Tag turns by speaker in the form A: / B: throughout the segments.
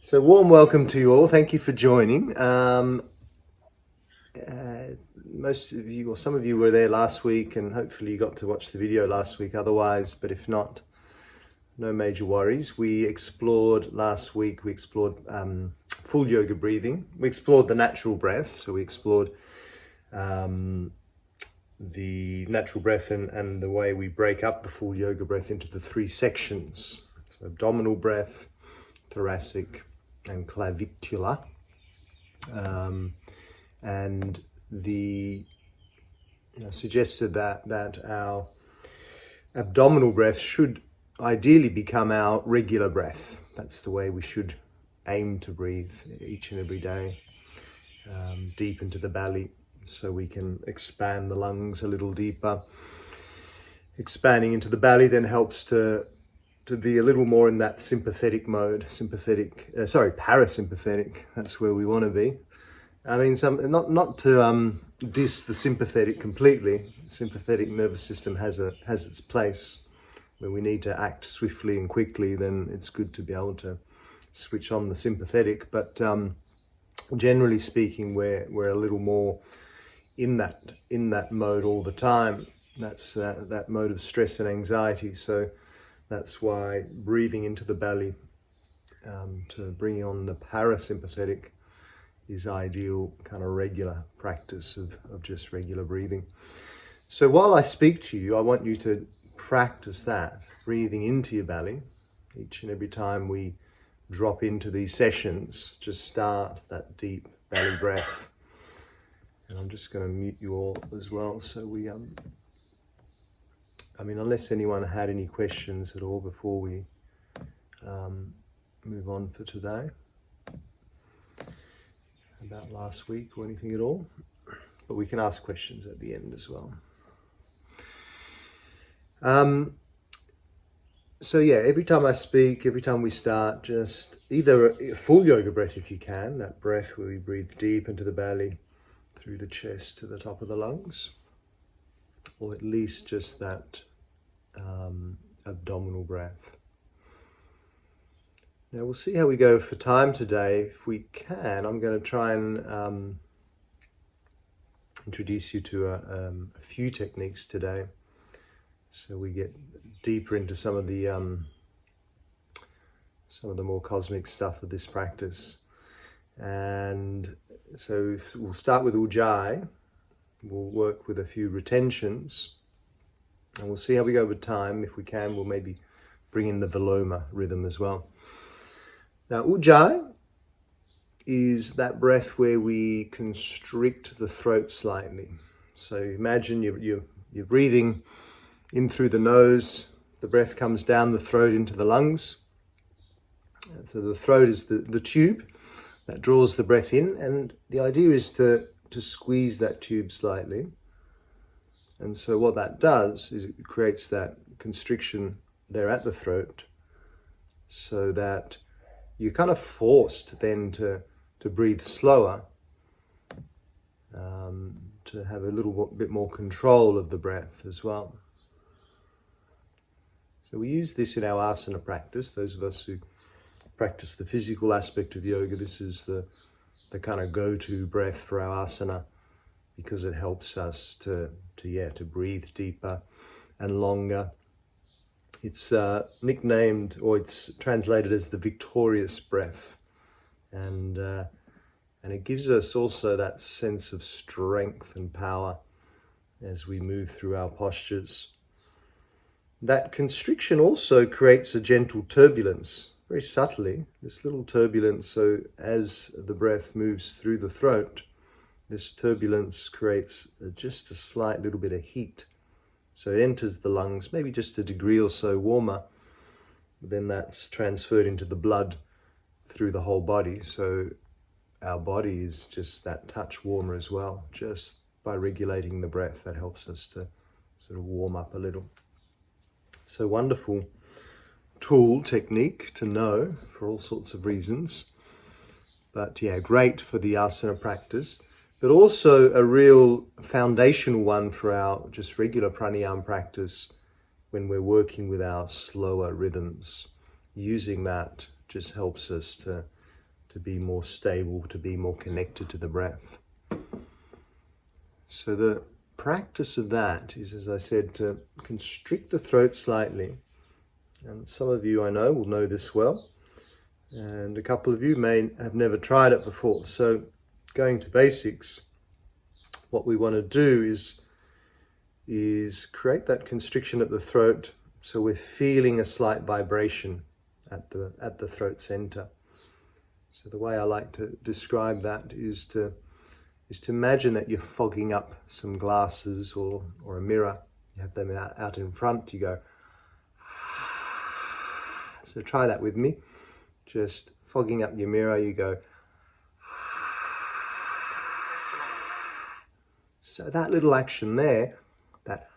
A: So warm welcome to you all. Thank you for joining. Most of you, or some of you, were there last week, and hopefully you got to watch the video last week otherwise, but if not, no major worries. We explored last week, full yoga breathing. We explored the natural breath. So we explored the natural breath and the way we break up the full yoga breath into the three sections. So abdominal breath, thoracic, and clavicular, and suggested that our abdominal breath should ideally become our regular breath. That's the way we should aim to breathe each and every day, deep into the belly, so we can expand the lungs a little deeper. Expanding into the belly then helps to be a little more in that sympathetic mode, parasympathetic. That's where we want to be. I mean, not to diss the sympathetic completely. Sympathetic nervous system has its place. When we need to act swiftly and quickly, then it's good to be able to switch on the sympathetic. But generally speaking, we're a little more in that mode all the time. That's that mode of stress and anxiety. So that's why breathing into the belly to bring on the parasympathetic is ideal, kind of regular practice of just regular breathing. So while I speak to you, I want you to practice that, breathing into your belly. Each and every time we drop into these sessions, just start that deep belly breath. And I'm just going to mute you all as well, so we unless anyone had any questions at all before we move on for today about last week or anything at all, but we can ask questions at the end as well. So yeah, every time I speak, every time we start, just either a full yoga breath if you can, that breath where we breathe deep into the belly, through the chest to the top of the lungs, or at least just that abdominal breath. Now we'll see how we go for time today. If we can, I'm going to try and introduce you to a few techniques today, so we get deeper into some of the more cosmic stuff of this practice. And so we'll start with Ujjayi. We'll work with a few retentions, and we'll see how we go with time. If we can, we'll maybe bring in the Viloma rhythm as well. Now, Ujjayi is that breath where we constrict the throat slightly. So imagine you're breathing in through the nose. The breath comes down the throat into the lungs. So the throat is the tube that draws the breath in, and the idea is to squeeze that tube slightly. And so what that does is it creates that constriction there at the throat, so that you're kind of forced then to breathe slower, to have a little bit more control of the breath as well. So we use this in our asana practice. Those of us who practice the physical aspect of yoga, this is the kind of go-to breath for our asana, because it helps us to breathe deeper and longer. It's nicknamed, or it's translated as the victorious breath, and it gives us also that sense of strength and power as we move through our postures. That constriction also creates a gentle turbulence, very subtly, this little turbulence. So as the breath moves through the throat, this turbulence creates just a slight little bit of heat. So it enters the lungs, maybe just a degree or so warmer, but then that's transferred into the blood through the whole body. So our body is just that touch warmer as well. Just by regulating the breath, that helps us to sort of warm up a little. So wonderful tool, technique to know for all sorts of reasons. But yeah, great for the asana practice, but also a real foundational one for our just regular pranayama practice when we're working with our slower rhythms. Using that just helps us to to be more stable, to be more connected to the breath. So the practice of that is, as I said, to constrict the throat slightly. And some of you I know will know this well, and a couple of you may have never tried it before. So going to basics, what we want to do is create that constriction at the throat, so we're feeling a slight vibration at the throat center. So the way I like to describe that is to imagine that you're fogging up some glasses or a mirror. You have them out in front, you go. So try that with me. Just fogging up your mirror, you go. So that little action there, that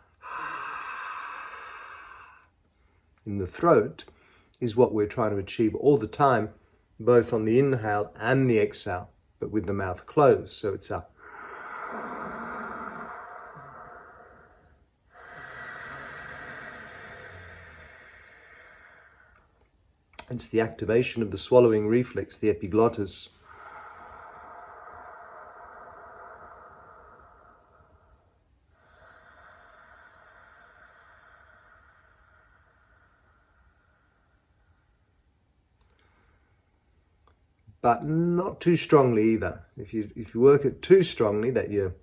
A: in the throat, is what we're trying to achieve all the time, both on the inhale and the exhale, but with the mouth closed. So it's a it's the activation of the swallowing reflex, the epiglottis. But not too strongly either. If you work it too strongly, that you're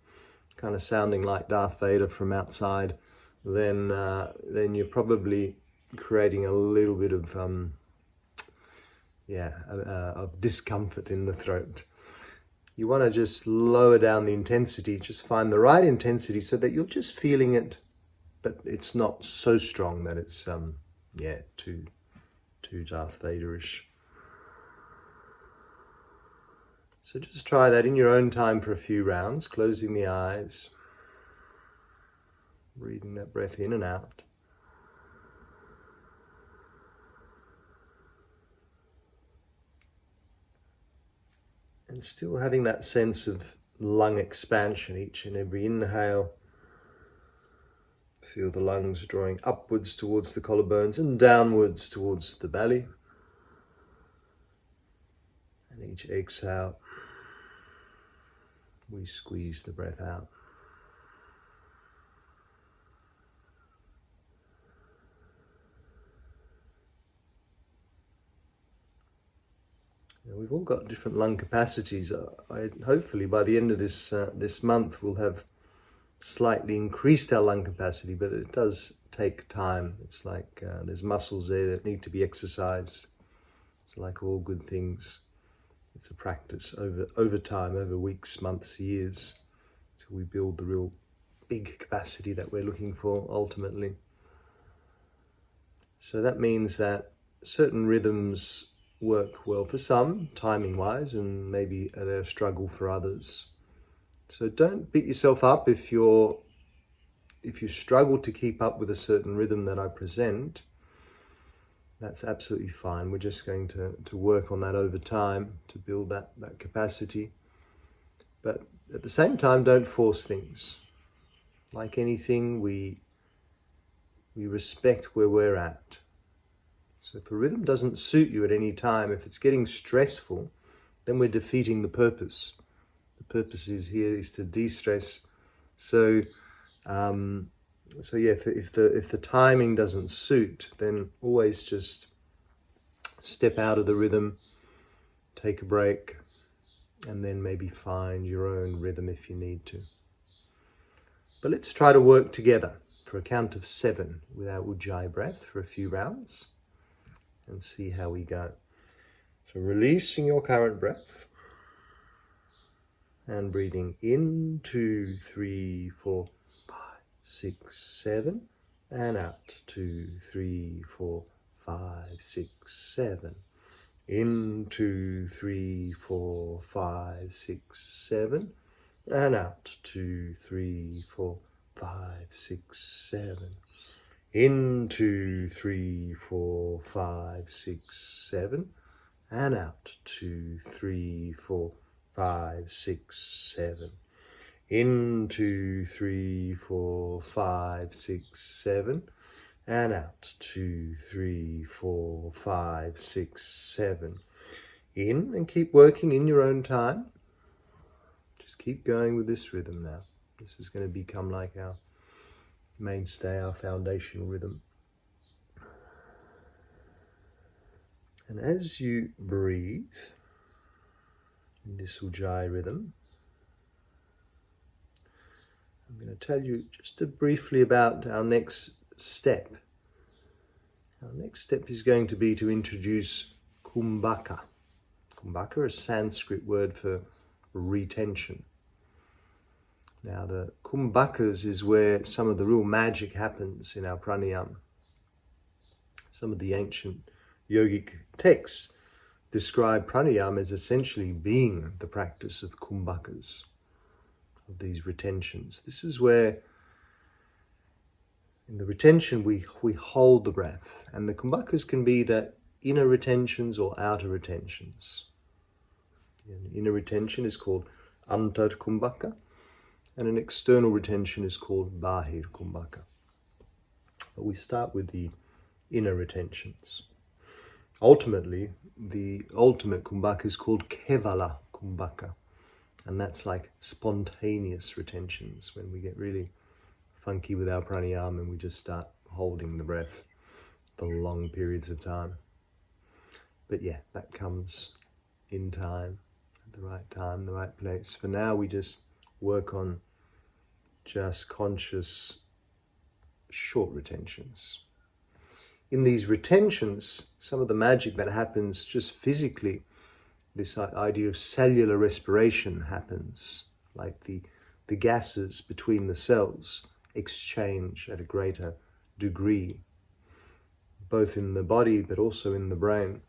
A: kind of sounding like Darth Vader from outside, then you're probably creating a little bit of discomfort in the throat. You want to just lower down the intensity, just find the right intensity so that you're just feeling it, but it's not so strong that it's too Darth Vaderish. So just try that in your own time for a few rounds, closing the eyes, breathing that breath in and out. And still having that sense of lung expansion each and every inhale. Feel the lungs drawing upwards towards the collarbones and downwards towards the belly. And each exhale, we squeeze the breath out. Now, we've all got different lung capacities. Hopefully by the end of this month we'll have slightly increased our lung capacity, but it does take time. It's like there's muscles there that need to be exercised. It's like all good things. It's a practice over time, over weeks, months, years, till we build the real big capacity that we're looking for ultimately. So that means that certain rhythms work well for some, timing-wise, and maybe they're a struggle for others. So don't beat yourself up if you struggle to keep up with a certain rhythm that I present. That's absolutely fine. We're just going to work on that over time to build that capacity. But at the same time, don't force things. Like anything, we respect where we're at. So if a rhythm doesn't suit you at any time, if it's getting stressful, then we're defeating the purpose. The purpose is to de-stress. So if the timing doesn't suit, then always just step out of the rhythm, take a break, and then maybe find your own rhythm if you need to. But let's try to work together for a count of 7 with our Ujjayi breath for a few rounds and see how we go. So releasing your current breath and breathing in 2, 3, 4, 5, 6, 7, and out 2, 3, 4, 5, 6, 7. In 2, 3, 4, 5, 6, 7, and out 2, 3, 4, 5, 6, 7. In 2, 3, 4, 5, 6, 7, and out 2, 3, 4, 5, 6, 7. In 2, 3, 4, 5, 6, 7, and out 2, 3, 4, 5, 6, 7. in, and keep working in your own time. Just keep going with this rhythm now. This is going to become like our mainstay, our foundational rhythm. And as you breathe in this Ujjayi rhythm, I'm going to tell you just briefly about our next step. Our next step is going to be to introduce Khumbaka. Khumbaka is a Sanskrit word for retention. Now the Khumbhakas is where some of the real magic happens in our pranayama. Some of the ancient yogic texts describe pranayama as essentially being the practice of Khumbhakas, of these retentions. This is where in the retention we hold the breath, and the Khumbhakas can be the inner retentions or outer retentions. An inner retention is called antar Khumbaka, and an external retention is called bahir Khumbaka. But we start with the inner retentions. Ultimately, the ultimate Khumbaka is called kevala Khumbaka, and that's like spontaneous retentions, when we get really funky with our pranayama and we just start holding the breath for long periods of time. But yeah, that comes in time, at the right place. For now, we just work on just conscious short retentions. In these retentions, some of the magic that happens just physically, this idea of cellular respiration happens, like the gases between the cells exchange at a greater degree, both in the body but also in the brain.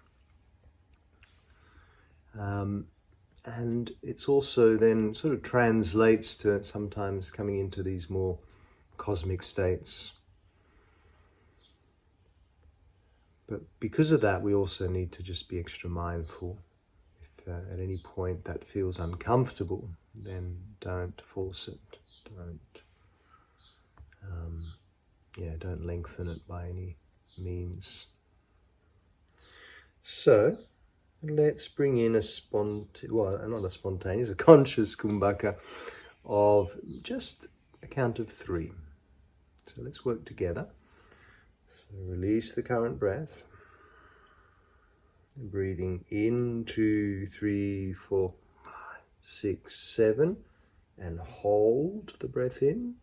A: And it's also then sort of translates to sometimes coming into these more cosmic states. But because of that, we also need to just be extra mindful. If at any point that feels uncomfortable, then don't force it. Don't lengthen it by any means. So let's bring in a conscious Khumbaka of just a count of 3. So let's work together. So release the current breath. Breathing in 2, 3, 4, 5, 6, 7, and hold the breath in.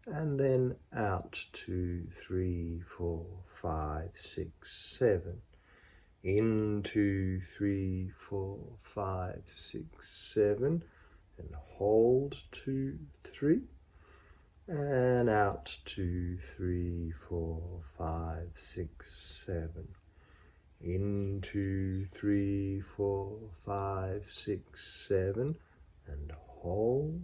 A: And then out 2, 3, 4, 5, 6, 7. In 2, 3, 4, 5, 6, 7, and hold 2, 3, and out 2, 3, 4, 5, 6, 7. In 2, 3, 4, 5, 6, 7, and hold,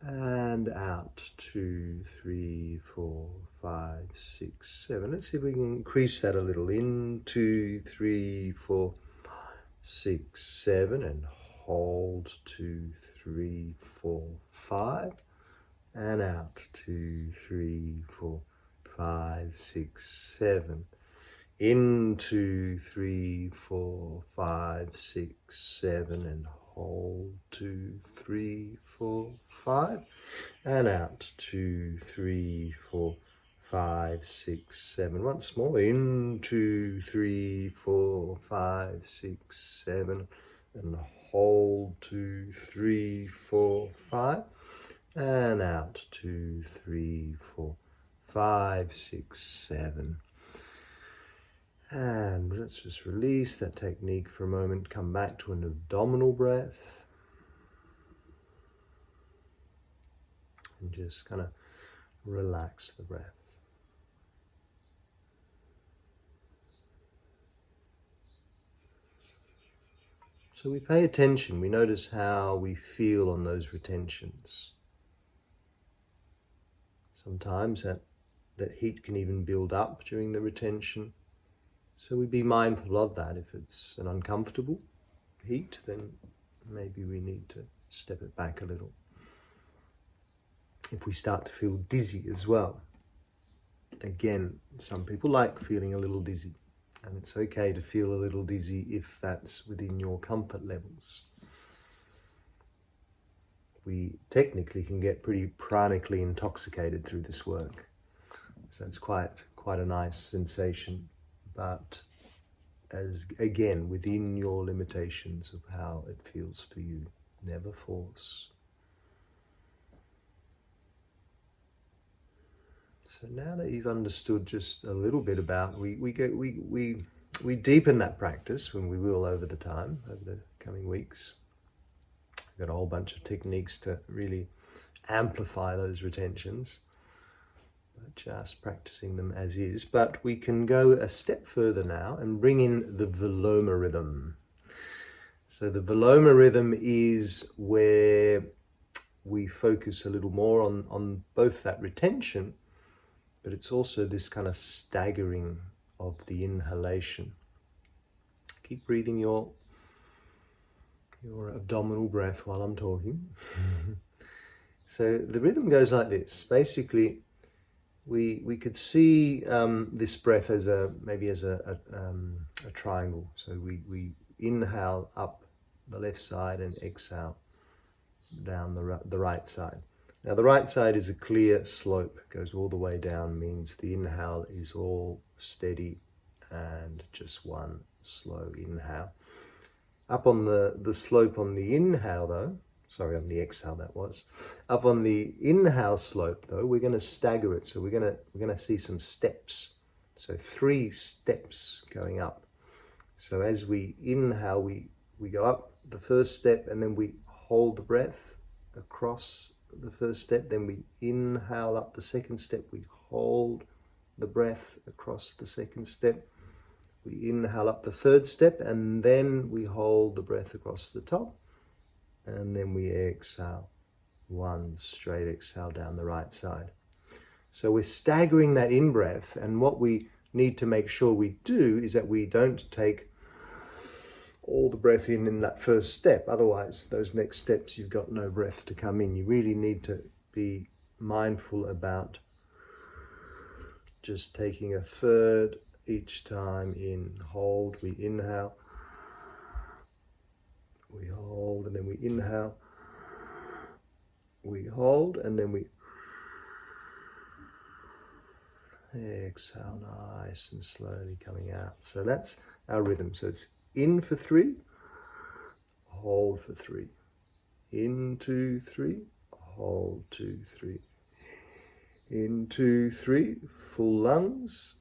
A: and out 2, 3, 4, 5, 6, 7. Let's see if we can increase that a little. In 2, 3, 4, 5, 6, 7, and hold 2, 3, 4, 5, and out 2, 3, 4, 5, 6, 7. In 2, 3, 4, 5, 6, 7, and hold 2, 3, 4, 5, and out 2, 3, 4, 5, 6, 7. Once more. In 2, 3, 4, 5, 6, 7, and hold 2, 3, 4, 5, and out 2, 3, 4, 5, 6, 7. And let's just release that technique for a moment. Come back to an abdominal breath. And just kind of relax the breath. So we pay attention. We notice how we feel on those retentions. Sometimes that heat can even build up during the retention. So we be mindful of that. If it's an uncomfortable heat, then maybe we need to step it back a little. If we start to feel dizzy as well, again, some people like feeling a little dizzy. And it's okay to feel a little dizzy if that's within your comfort levels. We technically can get pretty pranically intoxicated through this work. So it's quite a nice sensation, but as again, within your limitations of how it feels for you. Never force. So now that you've understood just a little bit about, we deepen that practice when we will over the coming weeks. We've got a whole bunch of techniques to really amplify those retentions. Just practicing them as is, but we can go a step further now and bring in the Viloma rhythm. So the Viloma rhythm is where we focus a little more on both that retention, but it's also this kind of staggering of the inhalation. Keep breathing your abdominal breath while I'm talking. So the rhythm goes like this. Basically, we could see this breath as maybe as a triangle. So we inhale up the left side and exhale down the right side. Now the right side is a clear slope, goes all the way down, means the inhale is all steady and just one slow inhale. Up on the slope on the inhale though, sorry, on the exhale that was. Up on the inhale slope though, we're going to stagger it. So we're going to see some steps. So 3 steps going up. So as we inhale, we go up the first step and then we hold the breath across the first step. Then we inhale up the second step. We hold the breath across the second step. We inhale up the third step and then we hold the breath across the top. And then we exhale, one straight exhale down the right side. So we're staggering that in-breath, and what we need to make sure we do is that we don't take all the breath in that first step. Otherwise, those next steps, you've got no breath to come in. You really need to be mindful about just taking a third each time in. Hold, we inhale. We hold and then we inhale, we hold and then we exhale, nice and slowly coming out. So that's our rhythm. So it's in for 3, hold for 3, in 2, 3, hold 2, 3, in 2, 3, full lungs,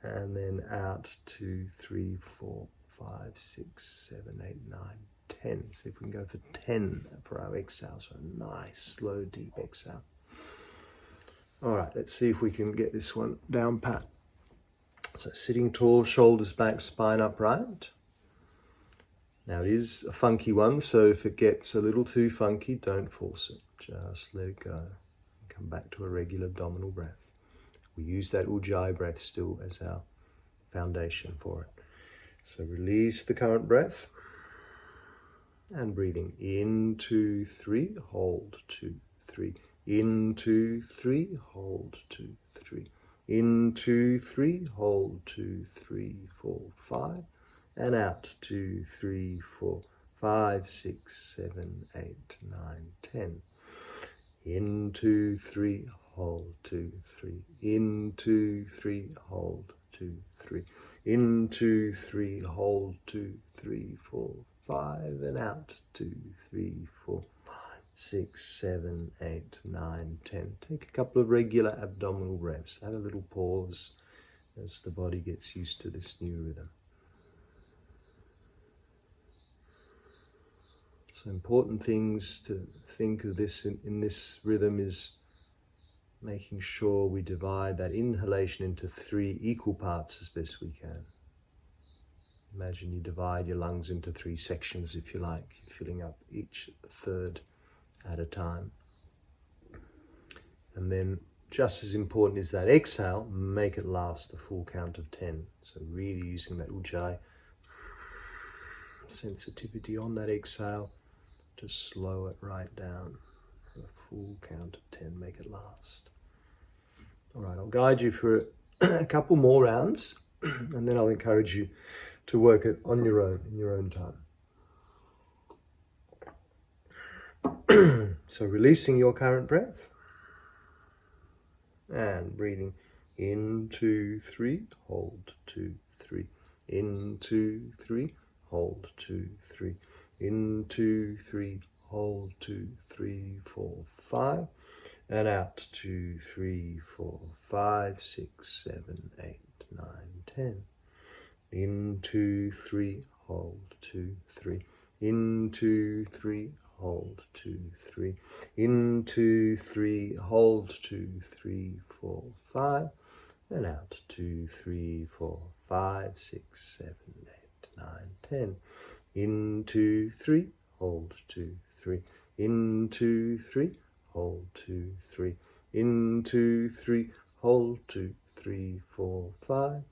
A: and then out 2, 3, 4, 5, 6, 7, 8, 9, 10. So if we can go for 10 for our exhale. So a nice, slow, deep exhale. All right, let's see if we can get this one down pat. So sitting tall, shoulders back, spine upright. Now it is a funky one, so if it gets a little too funky, don't force it. Just let it go. Come back to a regular abdominal breath. We use that Ujjayi breath still as our foundation for it. So release the current breath and breathing in 2, 3, hold 2, 3, in 2, 3, hold 2, 3, in 2, 3, hold 2, 3, 4, 5, and out 2, 3, 4, 5, 6, 7, 8, 9, 10. In 2, 3, hold 2, 3, in 2, 3, hold 2, 3. In 2, 3, hold 2, 3, 4, 5, and out 2, 3, 4, 5, 6, 7, 8, 9, 10. Take a couple of regular abdominal breaths. Have a little pause as the body gets used to this new rhythm. So important things to think of this in this rhythm is making sure we divide that inhalation into 3 equal parts as best we can. Imagine you divide your lungs into 3 sections, if you like, filling up each third at a time. And then, just as important is that exhale, make it last the full count of 10. So really using that Ujjayi sensitivity on that exhale to slow it right down for a full count of 10, make it last. All right, I'll guide you for a couple more rounds. And then I'll encourage you to work it on your own, in your own time. So releasing your current breath and breathing in, 2, 3, hold, 2, 3, in, 2, 3, hold, 2, 3, in, 2, 3, hold, 2, 3, 4, 5, and out, 2, 3, 4, 5, 6, 7, 8, 9, 10. In, 2, 3, hold, 2, 3, in, 2, 3, hold, 2, 3, in, 2, 3, hold, 2, 3, 4, 5, and out, 2, 3, 4, 5, 6, 7, 8, 9, 10. In, 2, 3, hold, 2, 3, in, 2, 3, hold, 2, 3, in, 2, 3, hold, 2, 3, 4, 5,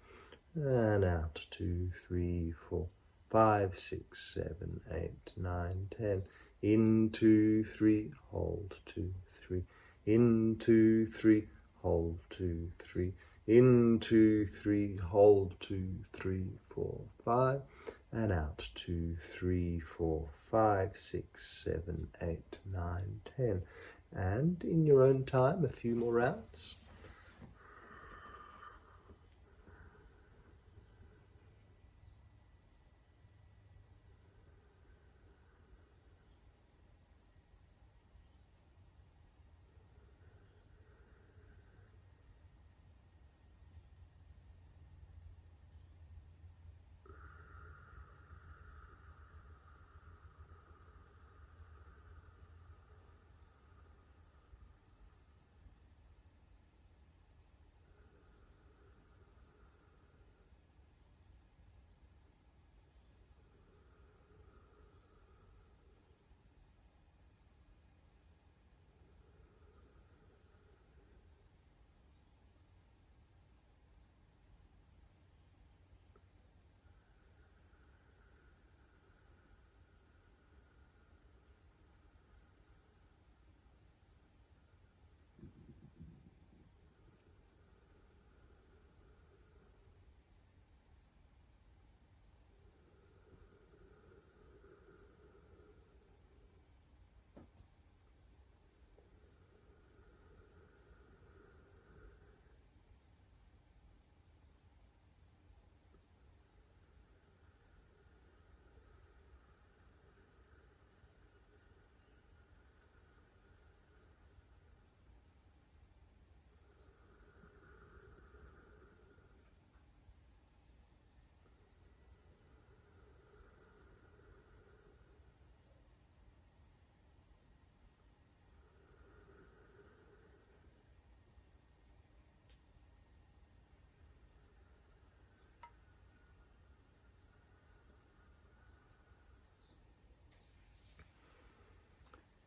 A: and out, 2, 3, 4, 5, 6, 7, 8, 9, 10. In, 2, 3, hold, 2, 3, in, 2, 3, hold, 2, 3, in, 2, 3, hold, 2, 3, 4, 5, and out, 2, 3, 4, 5, 6, 7, 8, 9, 10. And in your own time, a few more rounds.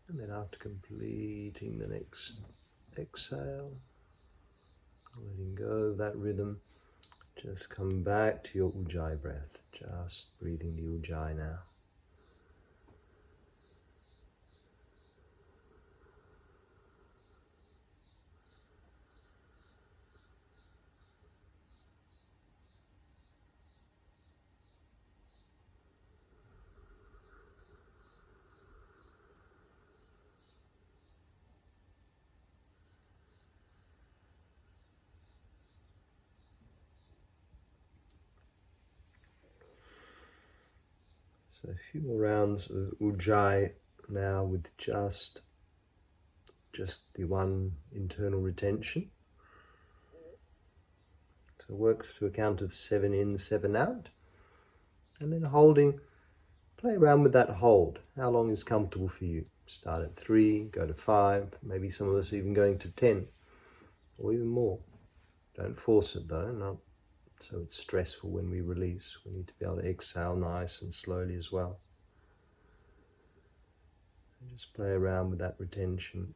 A: And then after completing the next exhale, letting go of that rhythm, just come back to your Ujjayi breath, just breathing the Ujjayi now. So a few more rounds of Ujjayi now with just the one internal retention. So work to a count of 7 in, 7 out. And then holding, play around with that hold. How long is comfortable for you? Start at 3, go to 5, maybe some of us even going to 10 or even more. Don't force it though, not so it's stressful when we release. We need to be able to exhale nice and slowly as well. And just play around with that retention.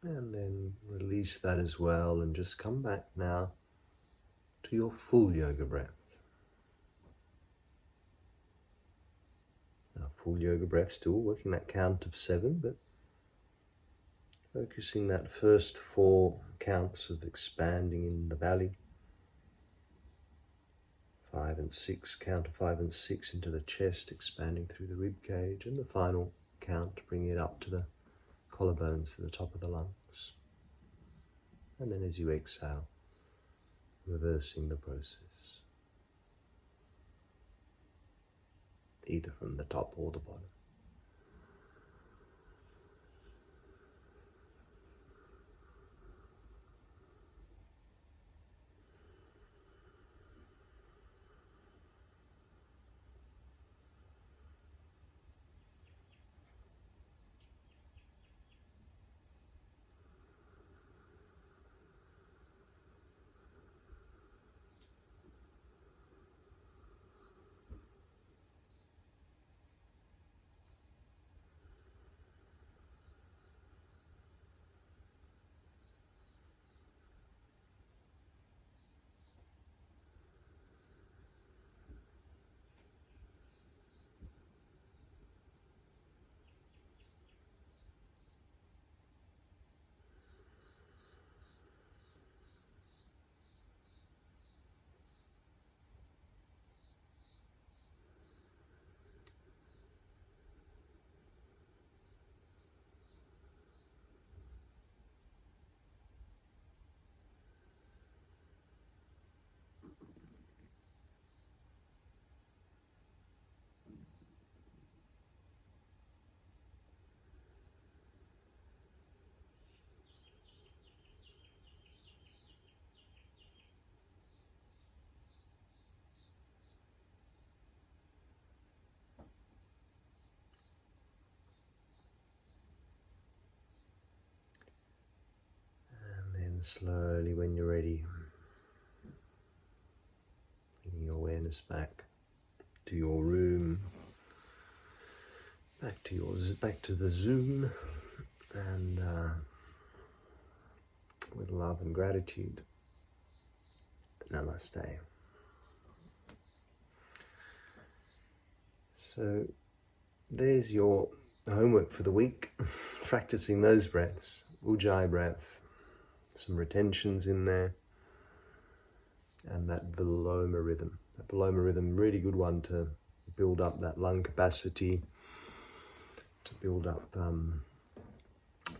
A: And then release that as well, and just come back now to your full yoga breath. Now, full yoga breath, still working that count of 7, but focusing that first 4 counts of expanding in the belly. 5 and 6, count of 5 and 6 into the chest, expanding through the rib cage, and the final count, bringing it up to the collarbones, to the top of the lungs. And then as you exhale, reversing the process, either from the top or the bottom. Slowly, when you're ready, bringing your awareness back to your room, back to the Zoom, and with love and gratitude, namaste. So there's your homework for the week, practicing those breaths, Ujjayi breath, some retentions in there, and that Viloma rhythm. That Viloma rhythm, really good one to build up that lung capacity, to build up,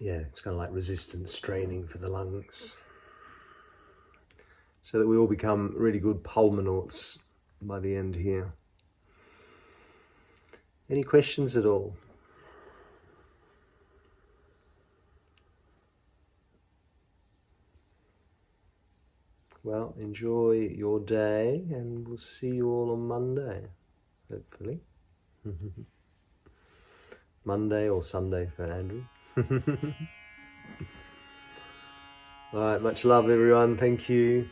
A: it's kind of like resistance training for the lungs, so that we all become really good pulmonauts by the end here. Any questions at all? Well, enjoy your day, and we'll see you all on Monday, hopefully. Monday or Sunday for Andrew. All right, much love everyone. Thank you.